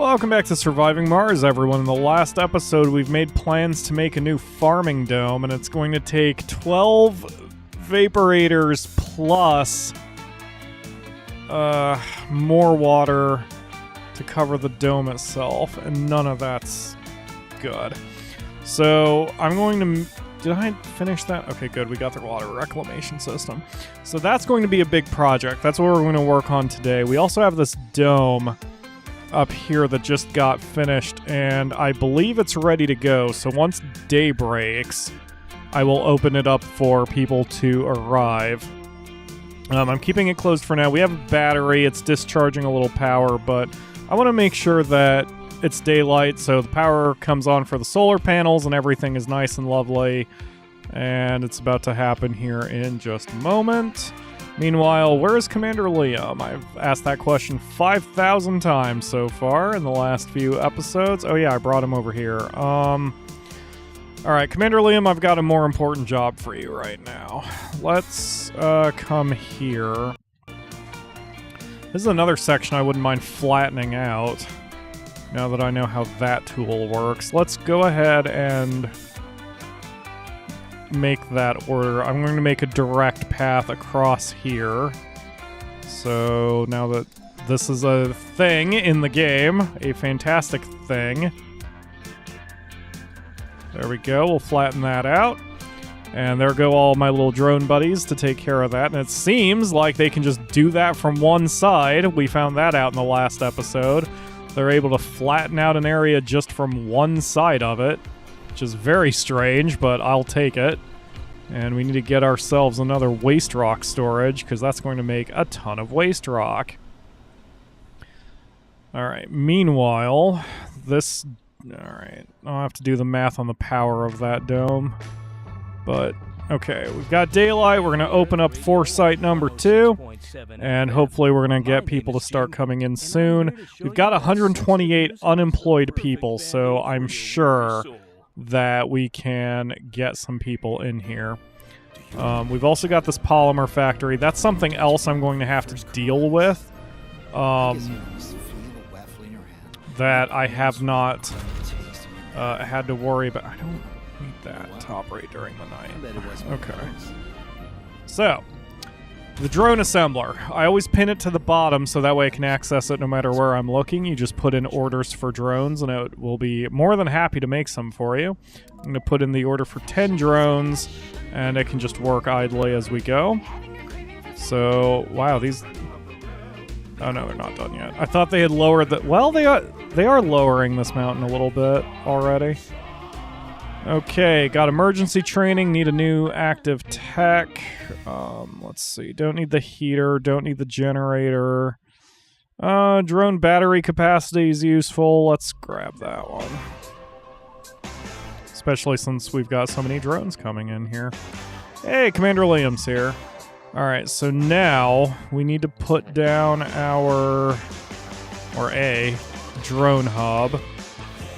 Welcome back to Surviving Mars, everyone. In the last episode, we've made plans to make a new farming dome, and it's going to take 12 vaporators plus more water to cover the dome itself, and none of that's good. So I'm going to... Did I finish that? Okay, good. We got the water reclamation system. So that's going to be a big project. That's what we're going to work on today. We also have this dome up here that just got finished, and I believe it's ready to go. So once day breaks, I will open it up for people to arrive. I'm keeping it closed for now. We have a battery. It's discharging a little power, but I want to make sure that it's daylight, so the power comes on for the solar panels and everything is nice and lovely. And it's about to happen here in just a moment. Meanwhile, where is Commander Liam? I've asked that question 5,000 times so far in the last few episodes. Oh yeah, I brought him over here. Alright, Commander Liam, I've got a more important job for you right now. Let's come here. This is another section I wouldn't mind flattening out, now that I know how that tool works. Let's go ahead and make that order. I'm going to make a direct path across here. So now that this is a thing in the game, a fantastic thing. There we go. We'll flatten that out. And there go all my little drone buddies to take care of that. And it seems like they can just do that from one side. We found that out in the last episode. They're able to flatten out an area just from one side of it, which is very strange, but I'll take it. And we need to get ourselves another waste rock storage, because that's going to make a ton of waste rock. Alright, meanwhile, this... Alright, I'll have to do the math on the power of that dome. But, okay, we've got daylight. We're going to open up foresight number 2. And hopefully we're going to get people to start coming in soon. We've got 128 unemployed people, so I'm sure that we can get some people in here. We've also got this polymer factory. That's something else I'm going to have to deal with. That I have not had to worry about. I don't need that to operate during the night. Okay. So, the drone assembler. I always pin it to the bottom so that way I can access it no matter where I'm looking. You just put in orders for drones and it will be more than happy to make some for you. I'm going to put in the order for 10 drones and it can just work idly as we go. So, wow, these... Oh no, they're not done yet. I thought they had lowered the... Well, they are lowering this mountain a little bit already. Okay, got emergency training, need a new active tech. Let's see, don't need the heater, don't need the generator. Drone battery capacity is useful. Let's grab that one. Especially since we've got so many drones coming in here. Hey, Commander Liam's here. Alright, so now we need to put down our... or a drone hub.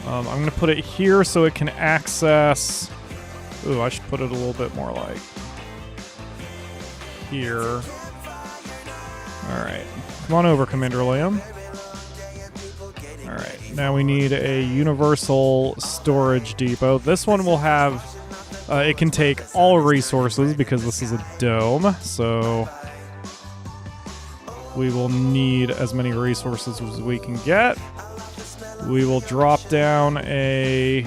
I'm going to put it here so it can access... Ooh, I should put it a little bit more like... here. Alright. Come on over, Commander Liam. Alright, now we need a universal storage depot. This one will have... it can take all resources because this is a dome, so... we will need as many resources as we can get. We will drop down a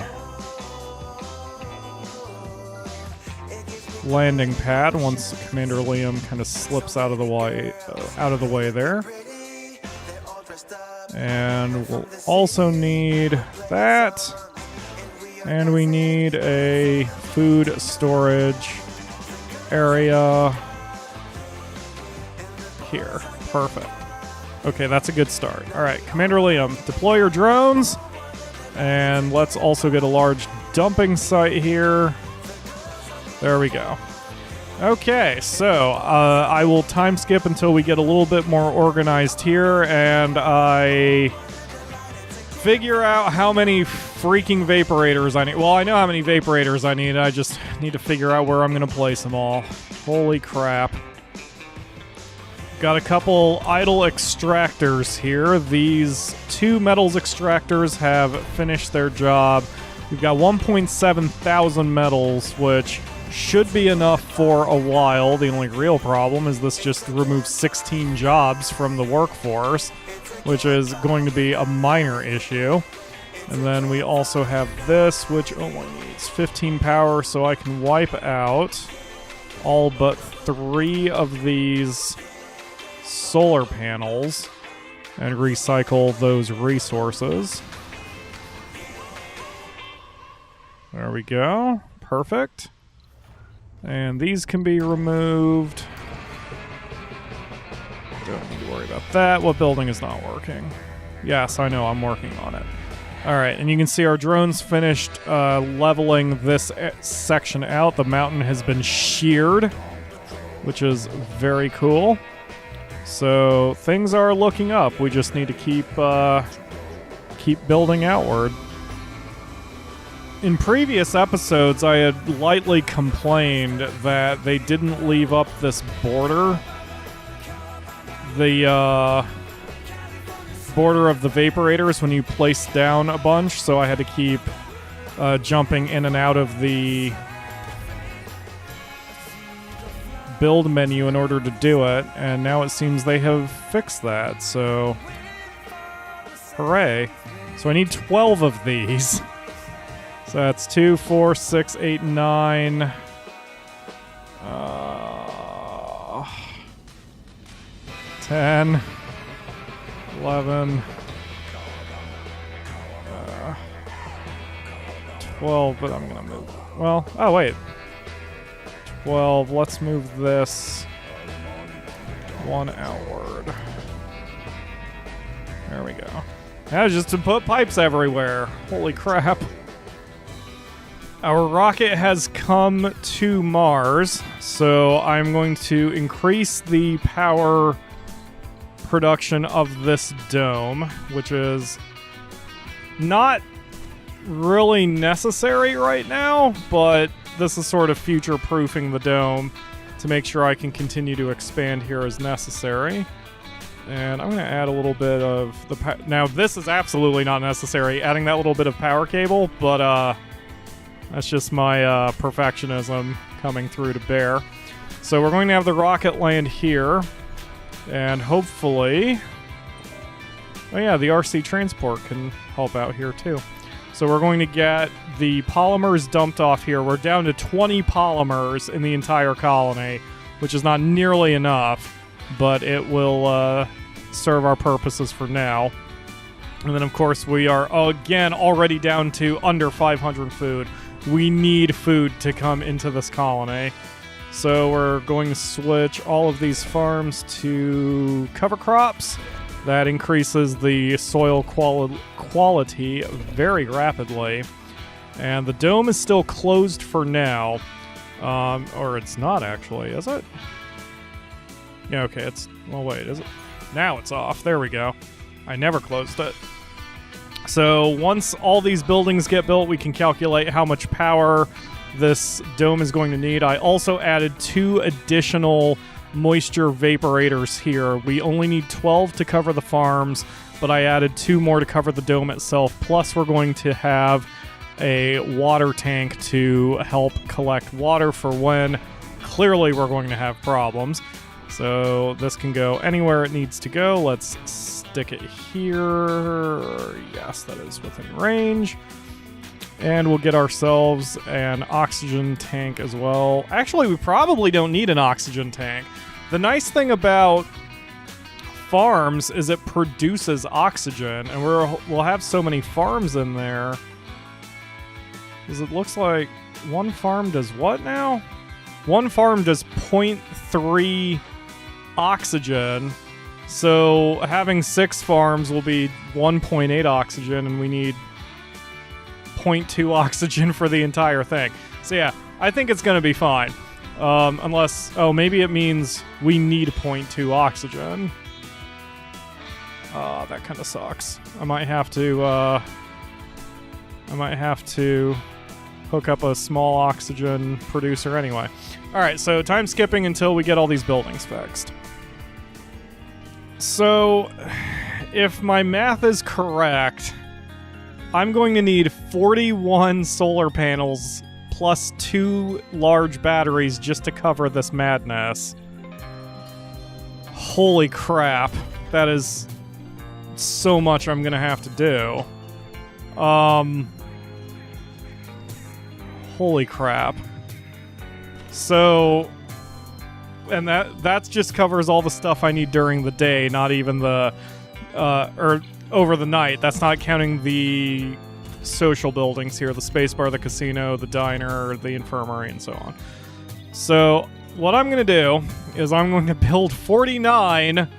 landing pad once Commander Liam kind of slips out of the way there. And we'll also need that. And we need a food storage area here. Perfect. Okay, that's a good start. All right, Commander Liam, deploy your drones. And let's also get a large dumping site here. There we go. Okay, so I will time skip until we get a little bit more organized here, and I figure out how many freaking vaporators I need. Well, I know how many vaporators I need. I just need to figure out where I'm going to place them all. Holy crap. got a couple idle extractors here. These 2 metals extractors have finished their job. We've got 1.7 thousand metals, which should be enough for a while. The only real problem is this just removes 16 jobs from the workforce, which is going to be a minor issue. And then we also have this, which only needs 15 power, so I can wipe out all but 3 of these solar panels and recycle those resources. There we go. Perfect. And these can be removed. Don't need to worry about that. What building is not working? Yes, I know, I'm working on it. Alright, and you can see our drones finished leveling this section out. The mountain has been sheared, which is very cool. So things are looking up. We just need to keep building outward. In previous episodes, I had lightly complained that they didn't leave up this border. The border of the vaporators when you place down a bunch, so I had to keep jumping in and out of the build menu in order to do it, and now it seems they have fixed that, so hooray. So I need 12 of these. So that's 2, 4, 6, 8, 9. 10. 11. 12, but I'm gonna move. Well, oh wait. 12. Let's move this 1 outward. There we go. Now just to put pipes everywhere. Holy crap. Our rocket has come to Mars, so I'm going to increase the power production of this dome, which is not really necessary right now, but this is sort of future-proofing the dome to make sure I can continue to expand here as necessary. And I'm going to add a little bit of the now this is absolutely not necessary, adding that little bit of power cable, but that's just my perfectionism coming through to bear. So we're going to have the rocket land here, and hopefully, oh yeah, the RC transport can help out here too. So we're going to get the polymers dumped off here. We're down to 20 polymers in the entire colony, which is not nearly enough, but it will serve our purposes for now. And then, of course, we are, again, already down to under 500 food. We need food to come into this colony. So we're going to switch all of these farms to cover crops. That increases the soil quality very rapidly. And the dome is still closed for now. Or it's not, actually, is it? Yeah, okay, it's... Well, wait, is it? Now it's off. There we go. I never closed it. So once all these buildings get built, we can calculate how much power this dome is going to need. I also added 2 additional moisture vaporators here. We only need 12 to cover the farms, but I added 2 more to cover the dome itself. Plus, we're going to have a water tank to help collect water for when clearly we're going to have problems. So this can go anywhere it needs to go. Let's stick it here. Yes, that is within range. And we'll get ourselves an oxygen tank as well. Actually, we probably don't need an oxygen tank. The nice thing about farms is it produces oxygen, and we'll have so many farms in there. Because it looks like one farm does what now? One farm does 0.3 oxygen. So having 6 farms will be 1.8 oxygen, and we need 0.2 oxygen for the entire thing. So yeah, I think it's going to be fine. Unless, oh, maybe it means we need 0.2 oxygen. That kind of sucks. I might have to hook up a small oxygen producer anyway. Alright, so time skipping until we get all these buildings fixed. So, if my math is correct, I'm going to need 41 solar panels plus 2 large batteries just to cover this madness. Holy crap. That is so much I'm going to have to do. Holy crap. So... And that just covers all the stuff I need during the day, not even the... or over the night. That's not counting the social buildings here. The spacebar, the casino, the diner, the infirmary, and so on. So, what I'm going to do is I'm going to build 49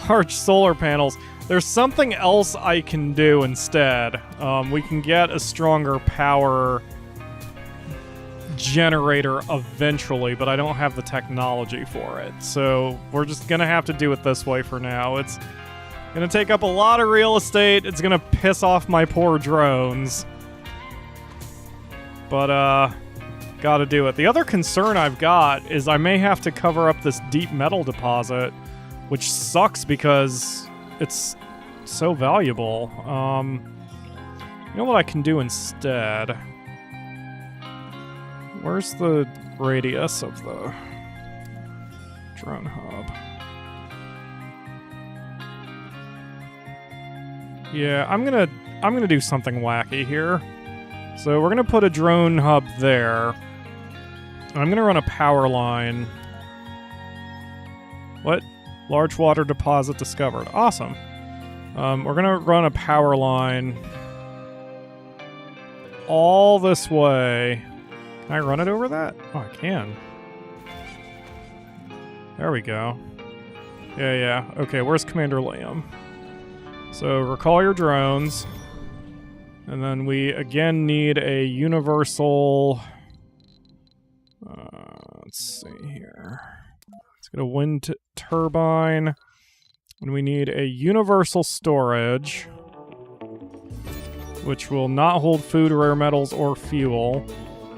large solar panels. There's something else I can do instead. We can get a stronger power generator eventually, but I don't have the technology for it. So we're just gonna have to do it this way for now. It's gonna take up a lot of real estate. It's gonna piss off my poor drones. But, gotta do it. The other concern I've got is I may have to cover up this deep metal deposit, which sucks because it's so valuable. You know what I can do instead? Where's the radius of the drone hub? Yeah, I'm gonna do something wacky here. So we're gonna put a drone hub there. And I'm gonna run a power line. What? Large water deposit discovered. Awesome. We're gonna run a power line all this way. Can I run it over that? Oh, I can. There we go. Yeah. Okay, where's Commander Liam? So, recall your drones. And then we, again, need a universal... let's see here. Let's get a wind turbine. And we need a universal storage, which will not hold food, rare metals, or fuel.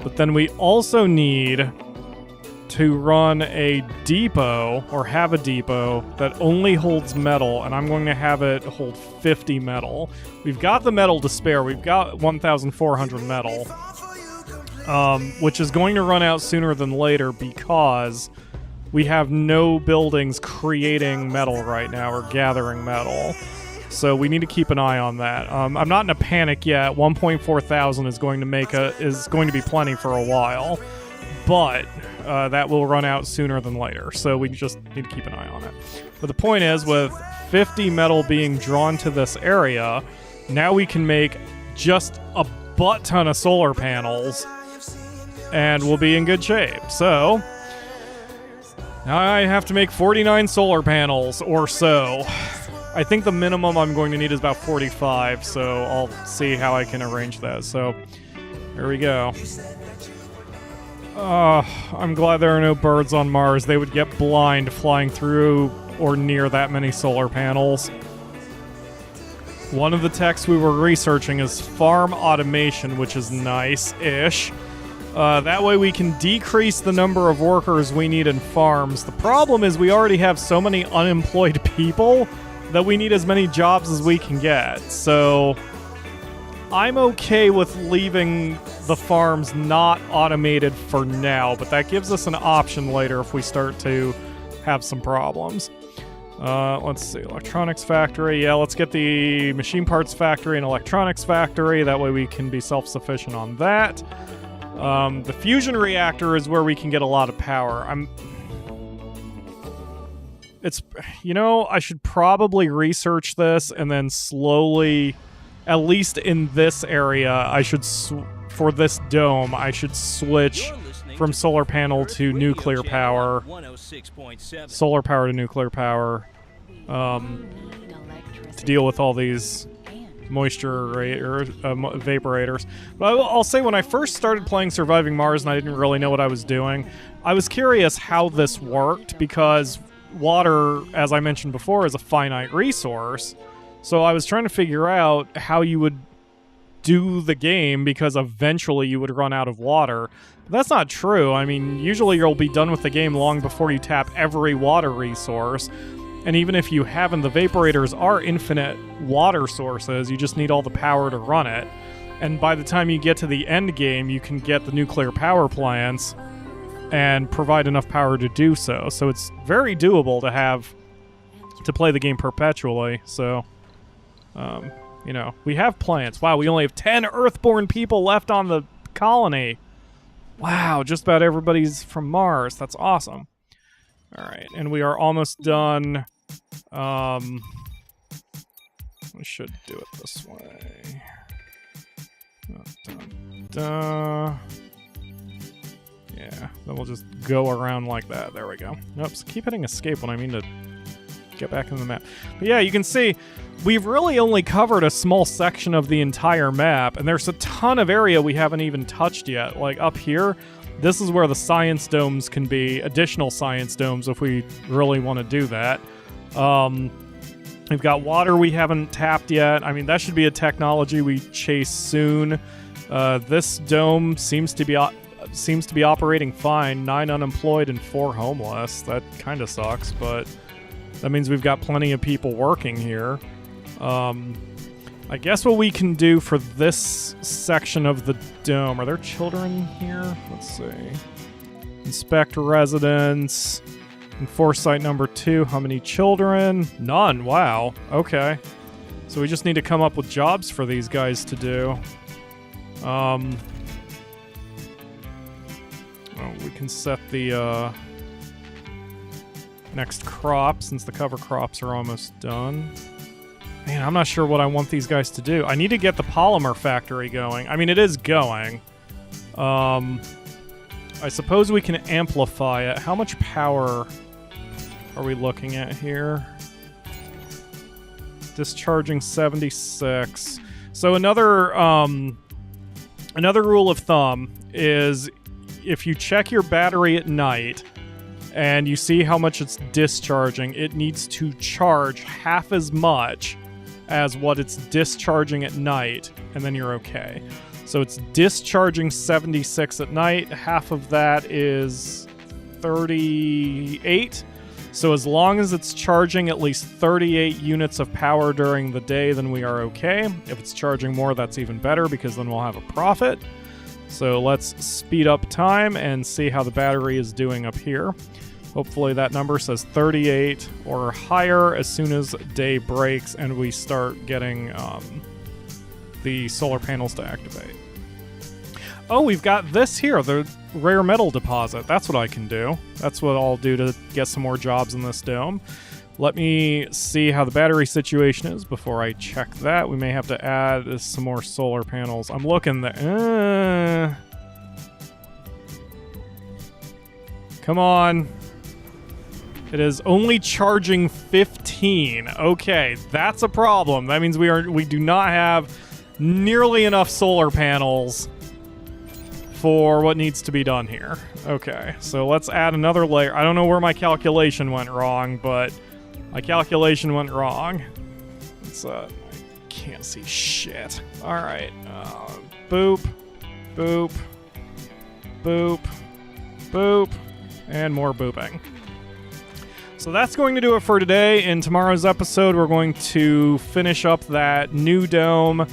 But then we also need to run a depot, or have a depot, that only holds metal, and I'm going to have it hold 50 metal. We've got the metal to spare. We've got 1,400 metal, which is going to run out sooner than later because we have no buildings creating metal right now, or gathering metal. So we need to keep an eye on that. I'm not in a panic yet. 1.4 thousand is going to be plenty for a while, but that will run out sooner than later. So we just need to keep an eye on it. But the point is, with 50 metal being drawn to this area, now we can make just a butt ton of solar panels, and we'll be in good shape. So now I have to make 49 solar panels or so. I think the minimum I'm going to need is about 45, so I'll see how I can arrange that. So, here we go. I'm glad there are no birds on Mars. They would get blind flying through or near that many solar panels. One of the techs we were researching is farm automation, which is nice-ish. That way we can decrease the number of workers we need in farms. The problem is we already have so many unemployed people that we need as many jobs as we can get. So I'm okay with leaving the farms not automated for now, but that gives us an option later if we start to have some problems. Let's see, electronics factory. Yeah, let's get the machine parts factory and electronics factory. That way we can be self-sufficient on that. The fusion reactor is where we can get a lot of power. I should probably research this and then slowly, at least in this area, for this dome, I should switch from solar panel to nuclear power. Solar power to nuclear power. To deal with all these vaporators. But I'll say, when I first started playing Surviving Mars and I didn't really know what I was doing, I was curious how this worked, because water, as I mentioned before, is a finite resource. So I was trying to figure out how you would do the game because eventually you would run out of water. But that's not true. I mean, usually you'll be done with the game long before you tap every water resource. And even if you haven't, the Vaporators are infinite water sources. You just need all the power to run it. And by the time you get to the end game, you can get the nuclear power plants and provide enough power to do so. So it's very doable to play the game perpetually. So, you know, we have plants. Wow, we only have 10 Earthborn people left on the colony. Wow, just about everybody's from Mars. That's awesome. All right, and we are almost done. We should do it this way. Yeah, then we'll just go around like that. There we go. Oops, keep hitting escape when I mean to get back in the map. But yeah, you can see we've really only covered a small section of the entire map, and there's a ton of area we haven't even touched yet. Like up here, this is where the science domes can be, additional science domes if we really want to do that. We've got water we haven't tapped yet. I mean, that should be a technology we chase soon. This dome seems to be operating fine. 9 unemployed and 4 homeless. That kind of sucks, but that means we've got plenty of people working here. I guess what we can do for this section of the dome... Are there children here? Let's see. Inspect residence. Enforce site number 2. How many children? None. Wow. Okay. So we just need to come up with jobs for these guys to do. Well, we can set the next crop, since the cover crops are almost done. Man, I'm not sure what I want these guys to do. I need to get the polymer factory going. I mean, it is going. I suppose we can amplify it. How much power are we looking at here? Discharging 76. So another rule of thumb is if you check your battery at night and you see how much it's discharging, it needs to charge half as much as what it's discharging at night, and then you're okay. So it's discharging 76 at night. Half of that is 38. So as long as it's charging at least 38 units of power during the day, then we are okay. If it's charging more, that's even better, because then we'll have a profit. So let's speed up time and see how the battery is doing up here. Hopefully that number says 38 or higher as soon as day breaks and we start getting the solar panels to activate. Oh, we've got this here, the rare metal deposit. That's what I can do. That's what I'll do to get some more jobs in this dome. Let me see how the battery situation is before I check that. We may have to add some more solar panels. I'm looking there. Come on. It is only charging 15. Okay, that's a problem. That means we do not have nearly enough solar panels for what needs to be done here. Okay, so let's add another layer. I don't know where my calculation went wrong, but my calculation went wrong. It's I can't see shit. All right, boop, boop, boop, boop, and more booping. So that's going to do it for today. In tomorrow's episode, we're going to finish up that new dome,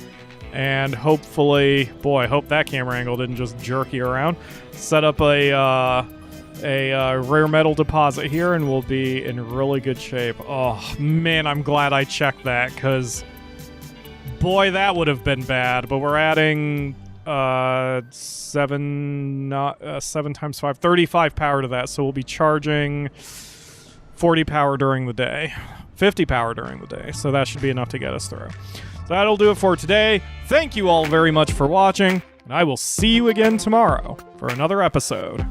and hopefully, boy, I hope that camera angle didn't just jerk you around. Set up a rare metal deposit here, and we'll be in really good shape. Oh man, I'm glad I checked that, because boy, that would have been bad. But we're adding 7 times 5, 35 power to that, so we'll be charging 40 power during the day, 50 power during the day, so that should be enough to get us through. So that'll do it for today. Thank you all very much for watching, and I will see you again tomorrow for another episode.